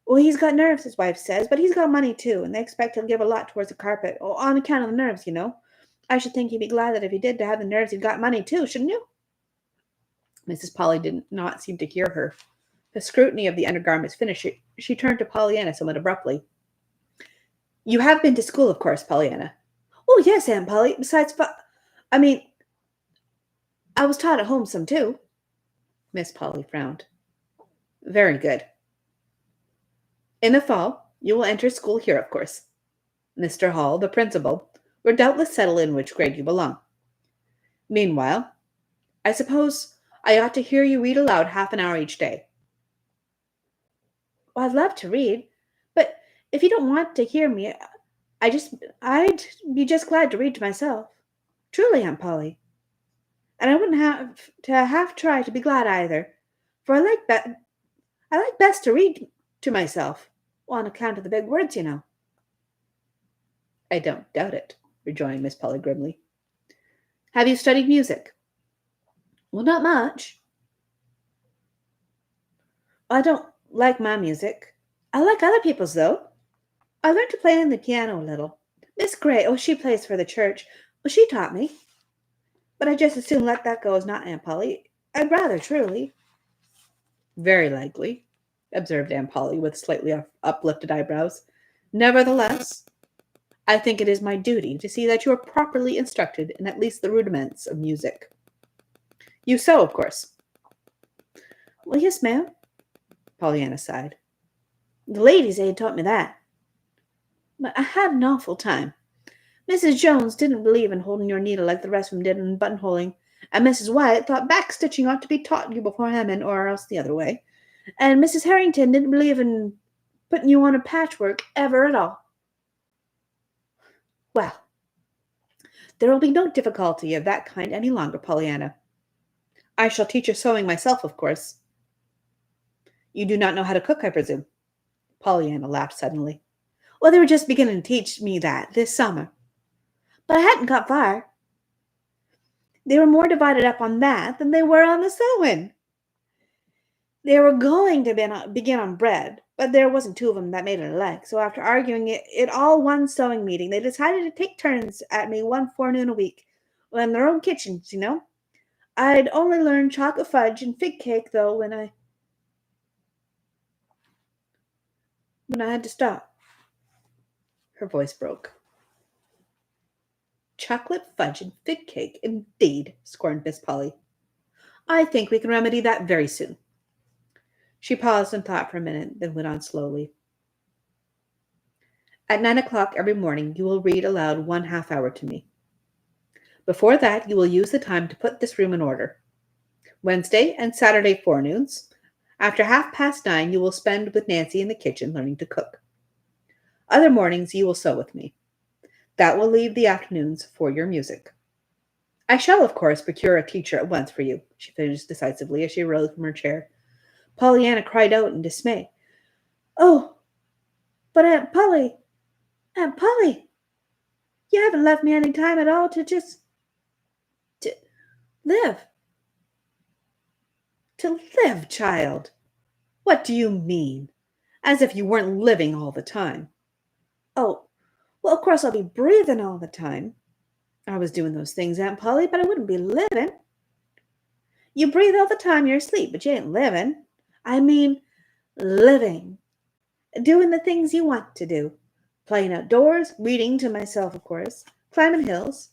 Well, he's got nerves, his wife says, but he's got money too, and they expect he'll give a lot towards the carpet, on account of the nerves, you know. I should think he'd be glad that if he did to have the nerves, he'd got money too, shouldn't you? Mrs. Polly did not seem to hear her. The scrutiny of the undergarments finished, she turned to Pollyanna somewhat abruptly. You have been to school, of course, Pollyanna. Oh, yes, Aunt Polly. Besides, I was taught at home some too. Miss Polly frowned. Very good. In the fall, you will enter school here, of course. Mr. Hall, the principal, will doubtless settle in which grade you belong. Meanwhile, I suppose I ought to hear you read aloud half an hour each day. Well, I'd love to read, but if you don't want to hear me, I'd be just glad to read to myself. Truly, Aunt Polly. And I wouldn't have to try to be glad either, for I like best to read to myself, on account of the big words, you know. I don't doubt it, rejoined Miss Polly grimly. Have you studied music? Well, not much. I don't like my music. I like other people's, though. I learned to play on the piano a little. Miss Gray, she plays for the church. Well, she taught me. But I just as soon let that go as not, Aunt Polly. I'd rather, truly. Very likely, observed Aunt Polly with slightly uplifted eyebrows. Nevertheless, I think it is my duty to see that you are properly instructed in at least the rudiments of music. You sew, of course. Well, yes, ma'am, Pollyanna sighed. The Ladies' Aid taught me that. But I had an awful time. Mrs. Jones didn't believe in holding your needle like the rest of them did in buttonholing, and Mrs. White thought backstitching ought to be taught you before hemming, or else the other way, and Mrs. Harrington didn't believe in putting you on a patchwork ever at all. Well, there will be no difficulty of that kind any longer, Pollyanna. I shall teach you sewing myself, of course. You do not know how to cook, I presume? Pollyanna laughed suddenly. Well, they were just beginning to teach me that this summer. But I hadn't got far. They were more divided up on that than they were on the sewing. They were going to begin on bread, but there wasn't two of them that made it alike. So after arguing it all one sewing meeting, they decided to take turns at me one forenoon a week. Well, in their own kitchens, you know. I'd only learned chocolate fudge and fig cake, though, when I had to stop. Her voice broke. Chocolate fudge and fig cake, indeed, scorned Miss Polly. I think we can remedy that very soon. She paused and thought for a minute, then went on slowly. At 9 o'clock every morning you will read aloud 1/2 hour to me. Before that you will use the time to put this room in order. Wednesday and Saturday forenoons, After 9:30, you will spend with Nancy in the kitchen learning to cook. Other mornings you will sew with me. That will leave the afternoons for your music. I shall, of course, procure a teacher at once for you, she finished decisively as she rose from her chair. Pollyanna cried out in dismay. Oh, but Aunt Polly, you haven't left me any time at all to live. To live, child. What do you mean? As if you weren't living all the time. Oh, well, of course I'll be breathing all the time. I was doing those things, Aunt Polly, but I wouldn't be living. You breathe all the time you're asleep, but you ain't living. I mean, living. Doing the things you want to do. Playing outdoors, reading to myself, of course, climbing hills,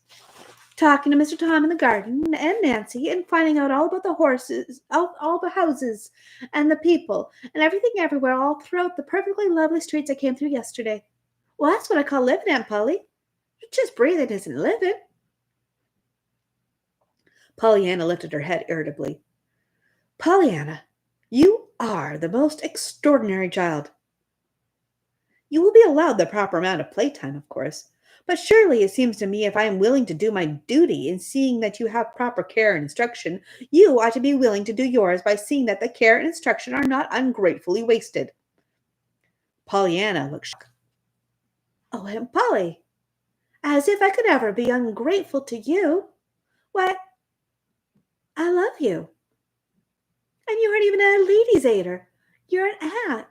talking to Mr. Tom in the garden and Nancy, and finding out all about the horses, all the houses, and the people, and everything everywhere, all throughout the perfectly lovely streets I came through yesterday. Well, that's what I call living, Aunt Polly. Just breathing isn't living. Pollyanna lifted her head irritably. Pollyanna, you are the most extraordinary child. You will be allowed the proper amount of playtime, of course. But surely it seems to me if I am willing to do my duty in seeing that you have proper care and instruction, you ought to be willing to do yours by seeing that the care and instruction are not ungratefully wasted. Pollyanna looked shocked. Oh, Aunt Polly, as if I could ever be ungrateful to you. Why, I love you. And you aren't even a lady's aider. You're an aunt.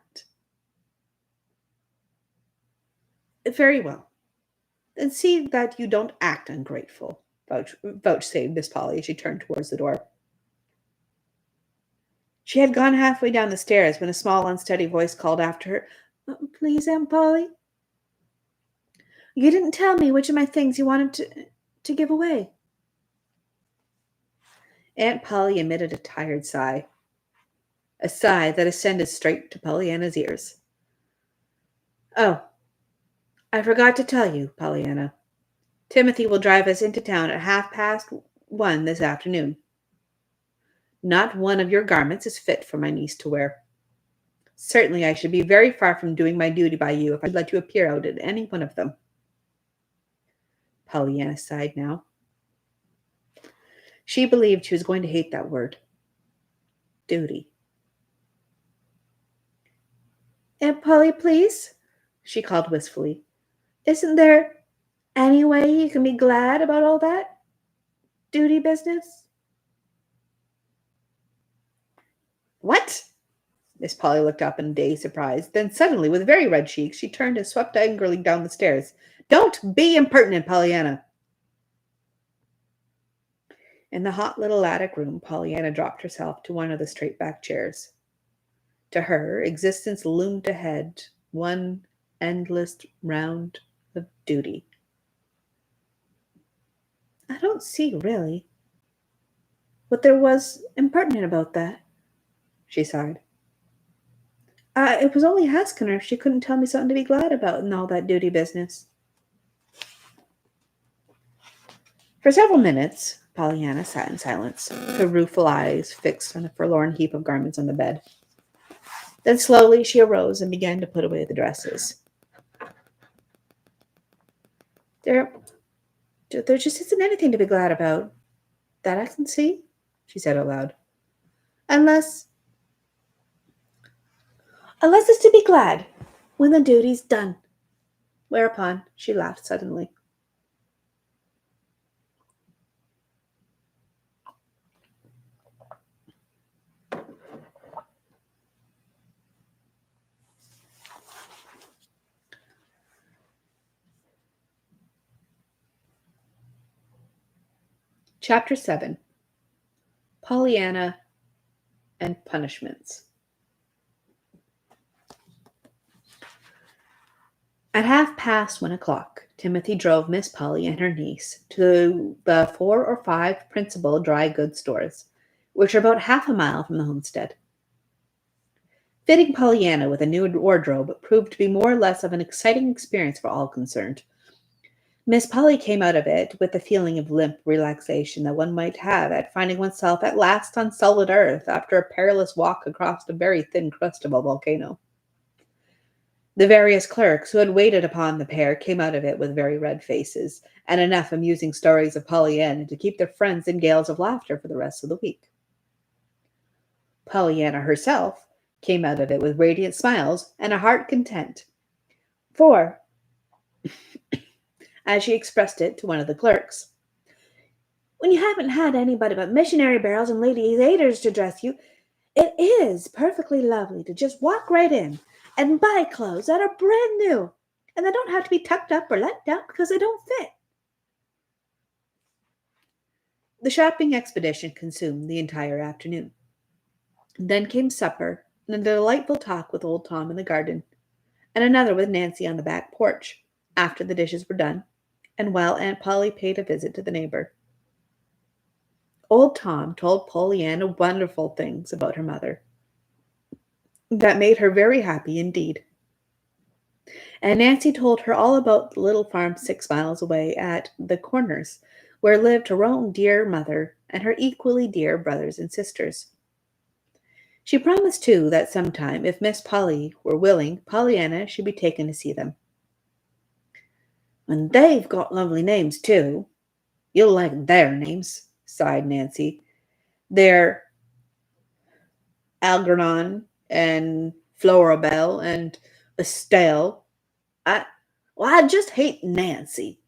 Very well. Then see that you don't act ungrateful, vouchsafed Miss Polly as she turned towards the door. She had gone halfway down the stairs when a small, unsteady voice called after her, Please, Aunt Polly. You didn't tell me which of my things you wanted to give away. Aunt Polly emitted a tired sigh, a sigh that ascended straight to Pollyanna's ears. Oh, I forgot to tell you, Pollyanna. Timothy will drive us into town at 1:30 this afternoon. Not one of your garments is fit for my niece to wear. Certainly I should be very far from doing my duty by you if I let you appear out in any one of them. Pollyanna sighed now. She believed she was going to hate that word. Duty. Aunt Polly, please, she called wistfully. Isn't there any way you can be glad about all that duty business? What? Miss Polly looked up in dazed surprise. Then suddenly, with very red cheeks, she turned and swept angrily down the stairs. Don't be impertinent, Pollyanna. In the hot little attic room, Pollyanna dropped herself to one of the straight-back chairs. To her, existence loomed ahead, one endless round of duty. I don't see, really, what there was impertinent about that, she sighed. It was only asking her if she couldn't tell me something to be glad about in all that duty business. For several minutes, Pollyanna sat in silence, her rueful eyes fixed on the forlorn heap of garments on the bed. Then slowly she arose and began to put away the dresses. There just isn't anything to be glad about, that I can see, she said aloud. Unless it's to be glad when the duty's done. Whereupon she laughed suddenly. Chapter 7. Pollyanna and Punishments. At 1:30, Timothy drove Miss Polly and her niece to the 4 or 5 principal dry goods stores, which are about half a mile from the homestead. Fitting Pollyanna with a new wardrobe proved to be more or less of an exciting experience for all concerned. Miss Polly came out of it with the feeling of limp relaxation that one might have at finding oneself at last on solid earth after a perilous walk across the very thin crust of a volcano. The various clerks who had waited upon the pair came out of it with very red faces, and enough amusing stories of Pollyanna to keep their friends in gales of laughter for the rest of the week. Pollyanna herself came out of it with radiant smiles and a heart content, for, as she expressed it to one of the clerks, when you haven't had anybody but missionary barrels and lady aiders to dress you, it is perfectly lovely to just walk right in and buy clothes that are brand new, and they don't have to be tucked up or let down because they don't fit. The shopping expedition consumed the entire afternoon. Then came supper and a delightful talk with old Tom in the garden, and another with Nancy on the back porch, after the dishes were done, and while Aunt Polly paid a visit to the neighbor. Old Tom told Pollyanna wonderful things about her mother that made her very happy indeed. And Nancy told her all about the little farm 6 miles away at the Corners, where lived her own dear mother and her equally dear brothers and sisters. She promised, too, that sometime, if Miss Polly were willing, Pollyanna should be taken to see them. And they've got lovely names, too. You'll like their names, sighed Nancy. They're Algernon and Florabelle and Estelle. I just hate Nancy.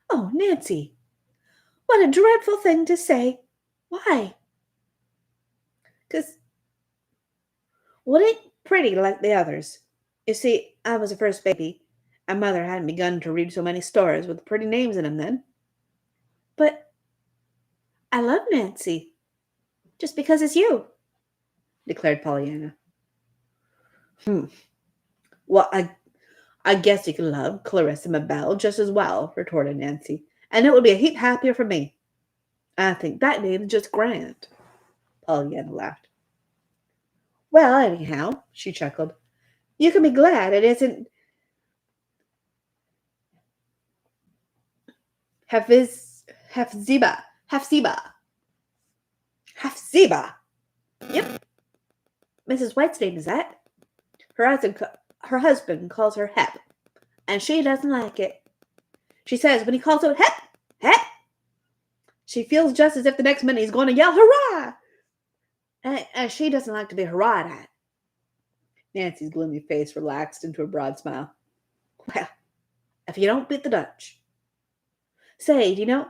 Oh, Nancy, what a dreadful thing to say. Why? 'Cause well, it ain't pretty like the others. You see, I was the first baby, and Mother hadn't begun to read so many stories with pretty names in 'em then. But I love Nancy, just because it's you, declared Pollyanna. Well, I guess you can love Clarissa Mabel just as well, retorted Nancy, and it would be a heap happier for me. I think that name's just grand. Pollyanna laughed. Well, anyhow, she chuckled, you can be glad it isn't Hefziba. Hefziba. Yep, Mrs. White's name is that. Her husband calls her Hep, and she doesn't like it. She says when he calls out Hep, she feels just as if the next minute he's going to yell hurrah. And she doesn't like to be hurrahed at. Nancy's gloomy face relaxed into a broad smile. Well, if you don't beat the Dutch. Say, do you know,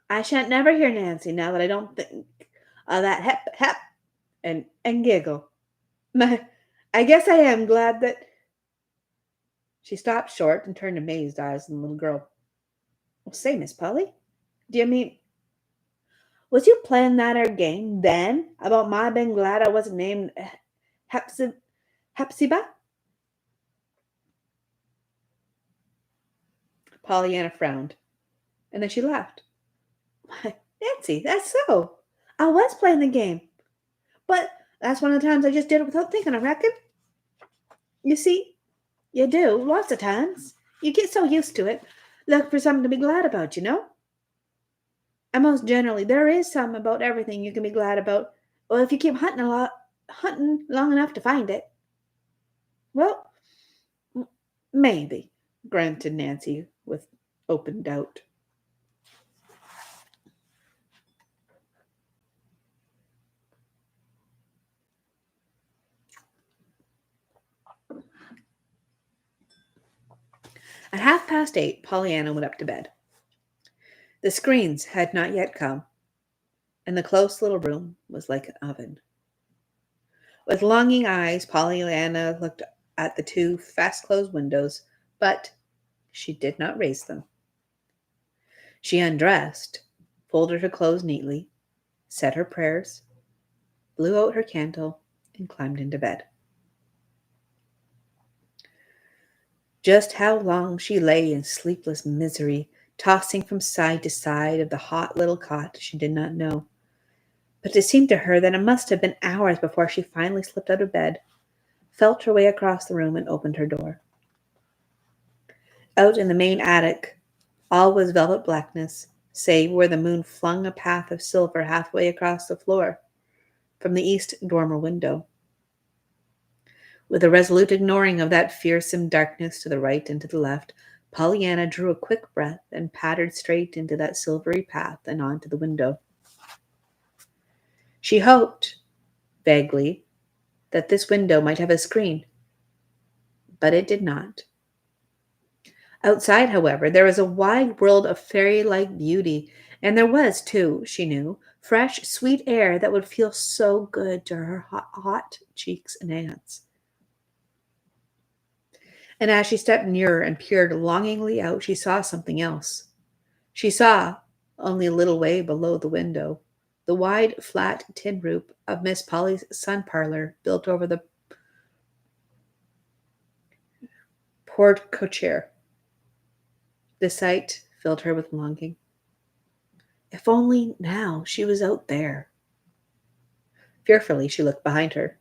I shan't never hear Nancy now that I don't think of that Hep and giggle. I guess I am glad that... She stopped short and turned amazed eyes on the little girl. Well, say, Miss Polly, do you mean... Was you playing that er game then about my being glad I wasn't named Hepzibah? Pollyanna frowned, and then she laughed. Why, Nancy, that's so. I was playing the game. But that's one of the times I just did it without thinking, I reckon. You see, you do, lots of times. You get so used to it, look for something to be glad about, you know? And most generally, there is some about everything you can be glad about. Well, if you keep hunting long enough to find it. Well, maybe, grunted Nancy with open doubt. At 8:30, Pollyanna went up to bed. The screens had not yet come, and the close little room was like an oven. With longing eyes, Pollyanna looked at the 2 fast-closed windows, but she did not raise them. She undressed, folded her clothes neatly, said her prayers, blew out her candle, and climbed into bed. Just how long she lay in sleepless misery, tossing from side to side of the hot little cot, she did not know. But it seemed to her that it must have been hours before she finally slipped out of bed, felt her way across the room, and opened her door. Out in the main attic, all was velvet blackness, save where the moon flung a path of silver halfway across the floor from the east dormer window. With a resolute ignoring of that fearsome darkness to the right and to the left, Pollyanna drew a quick breath and pattered straight into that silvery path and on to the window. She hoped, vaguely, that this window might have a screen, but it did not. Outside, however, there was a wide world of fairy-like beauty, and there was, too, she knew, fresh, sweet air that would feel so good to her hot cheeks and hands. And as she stepped nearer and peered longingly out, she saw something else. She saw, only a little way below the window, the wide, flat tin roof of Miss Polly's sun parlor built over the porte-cochere. The sight filled her with longing. If only now she was out there. Fearfully, she looked behind her.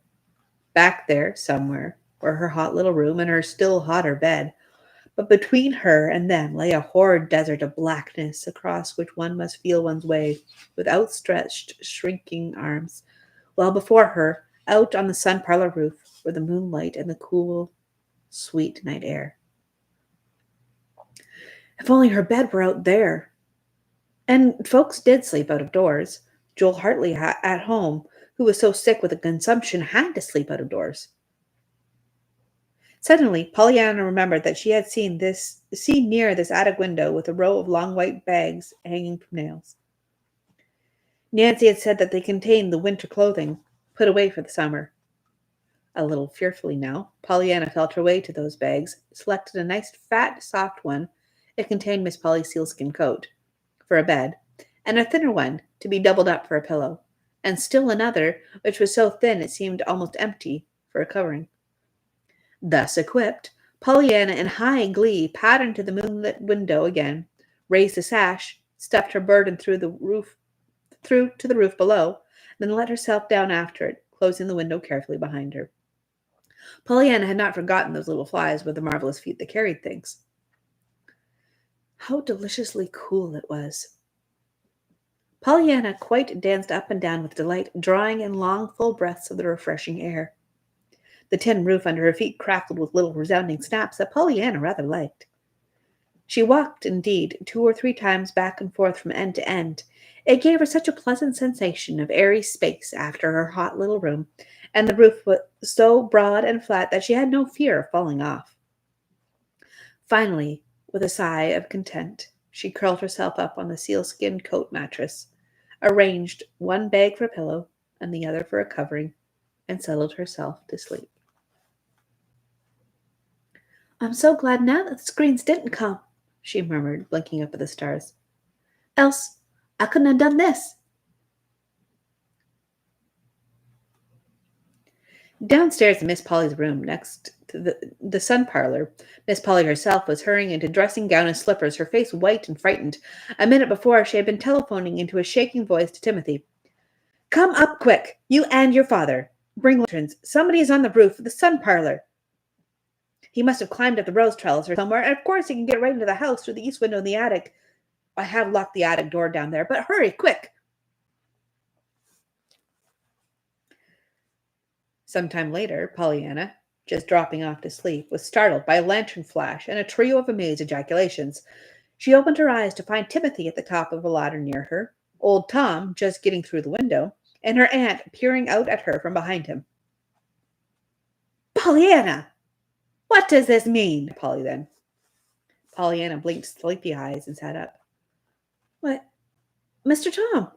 Back there, somewhere, were her hot little room and her still hotter bed. But between her and them lay a horrid desert of blackness across which one must feel one's way with outstretched, shrinking arms, while before her, out on the sun parlor roof, were the moonlight and the cool, sweet night air. If only her bed were out there. And folks did sleep out of doors. Joel Hartley at home, who was so sick with the consumption, had to sleep out of doors. Suddenly, Pollyanna remembered that she had seen near this attic window with a row of long white bags hanging from nails. Nancy had said that they contained the winter clothing put away for the summer. A little fearfully now, Pollyanna felt her way to those bags, selected a nice fat, soft one. It contained Miss Polly's sealskin coat for a bed, and a thinner one to be doubled up for a pillow, and still another, which was so thin it seemed almost empty, for a covering. Thus equipped, Pollyanna in high glee patterned to the moonlit window again, raised the sash, stuffed her burden through to the roof below, then let herself down after it, closing the window carefully behind her. Pollyanna had not forgotten those little flies with the marvelous feet that carried things. How deliciously cool it was. Pollyanna quite danced up and down with delight, drawing in long, full breaths of the refreshing air. The tin roof under her feet crackled with little resounding snaps that Pollyanna rather liked. She walked, indeed, 2 or 3 times back and forth from end to end. It gave her such a pleasant sensation of airy space after her hot little room, and the roof was so broad and flat that she had no fear of falling off. Finally, with a sigh of content, she curled herself up on the sealskin coat mattress, arranged one bag for a pillow and the other for a covering, and settled herself to sleep. "I'm so glad now that the screens didn't come," she murmured, blinking up at the stars. "Else I couldn't have done this." Downstairs in Miss Polly's room next to the sun parlor, Miss Polly herself was hurrying into dressing gown and slippers, her face white and frightened. A minute before, she had been telephoning into a shaking voice to Timothy. "Come up quick, you and your father. Bring lanterns. Somebody is on the roof of the sun parlor. He must have climbed up the rose trellis or somewhere, and of course he can get right into the house through the east window in the attic. I have locked the attic door down there, but hurry, quick." Some time later, Pollyanna, just dropping off to sleep, was startled by a lantern flash and a trio of amazed ejaculations. She opened her eyes to find Timothy at the top of a ladder near her, old Tom just getting through the window, and her aunt peering out at her from behind him. "Pollyanna! What does this mean?" Polly then. Pollyanna blinked sleepy eyes and sat up. "What? Mr. Tom?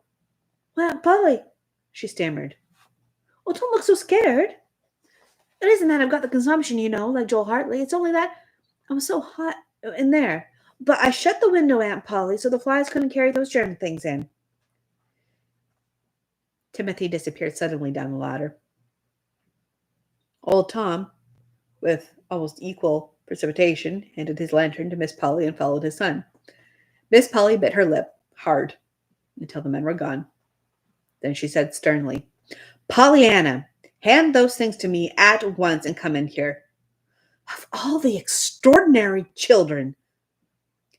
Well, Polly," she stammered. "Oh, don't look so scared. It isn't that I've got the consumption, like Joel Hartley. It's only that I was so hot in there. But I shut the window, Aunt Polly, so the flies couldn't carry those germ things in." Timothy disappeared suddenly down the ladder. Old Tom, with almost equal precipitation, handed his lantern to Miss Polly and followed his son. Miss Polly bit her lip hard until the men were gone. Then she said sternly, "Pollyanna, hand those things to me at once and come in here." "Of all the extraordinary children!"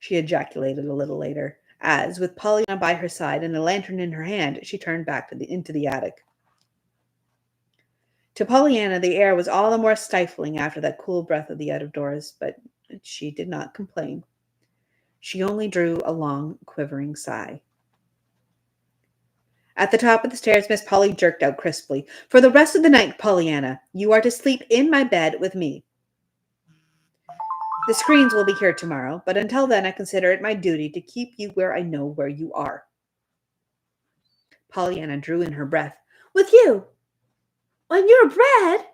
she ejaculated a little later, as, with Pollyanna by her side and a lantern in her hand, she turned back into the attic. To Pollyanna, the air was all the more stifling after that cool breath of the out of doors, but she did not complain. She only drew a long, quivering sigh. At the top of the stairs, Miss Polly jerked out crisply, "For the rest of the night, Pollyanna, you are to sleep in my bed with me. The screens will be here tomorrow, but until then I consider it my duty to keep you where I know where you are." Pollyanna drew in her breath. "With you? On your bread?"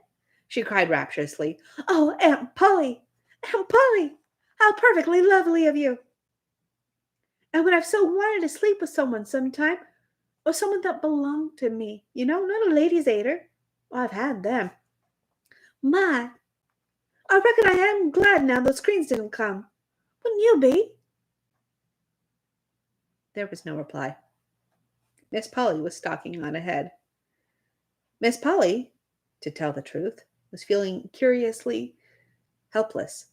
she cried rapturously. "Oh, Aunt Polly! Aunt Polly! How perfectly lovely of you! And when I've so wanted to sleep with someone sometime, or someone that belonged to me, not a lady's aider. I've had them. My, I reckon I am glad now those screens didn't come. Wouldn't you be?" There was no reply. Miss Polly was stalking on ahead. Miss Polly, to tell the truth, was feeling curiously helpless.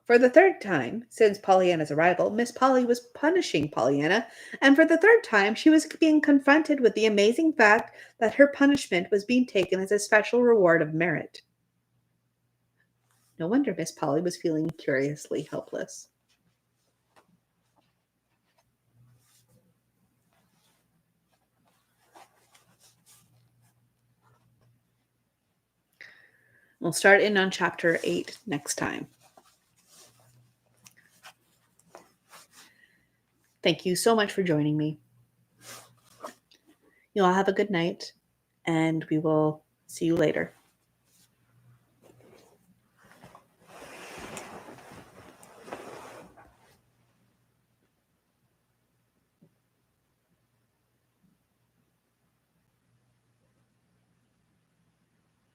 For the third time since Pollyanna's arrival, Miss Polly was punishing Pollyanna, and for the third time she was being confronted with the amazing fact that her punishment was being taken as a special reward of merit. No wonder Miss Polly was feeling curiously helpless. We'll start in on chapter 8 next time. Thank you so much for joining me. You all have a good night, and we will see you later.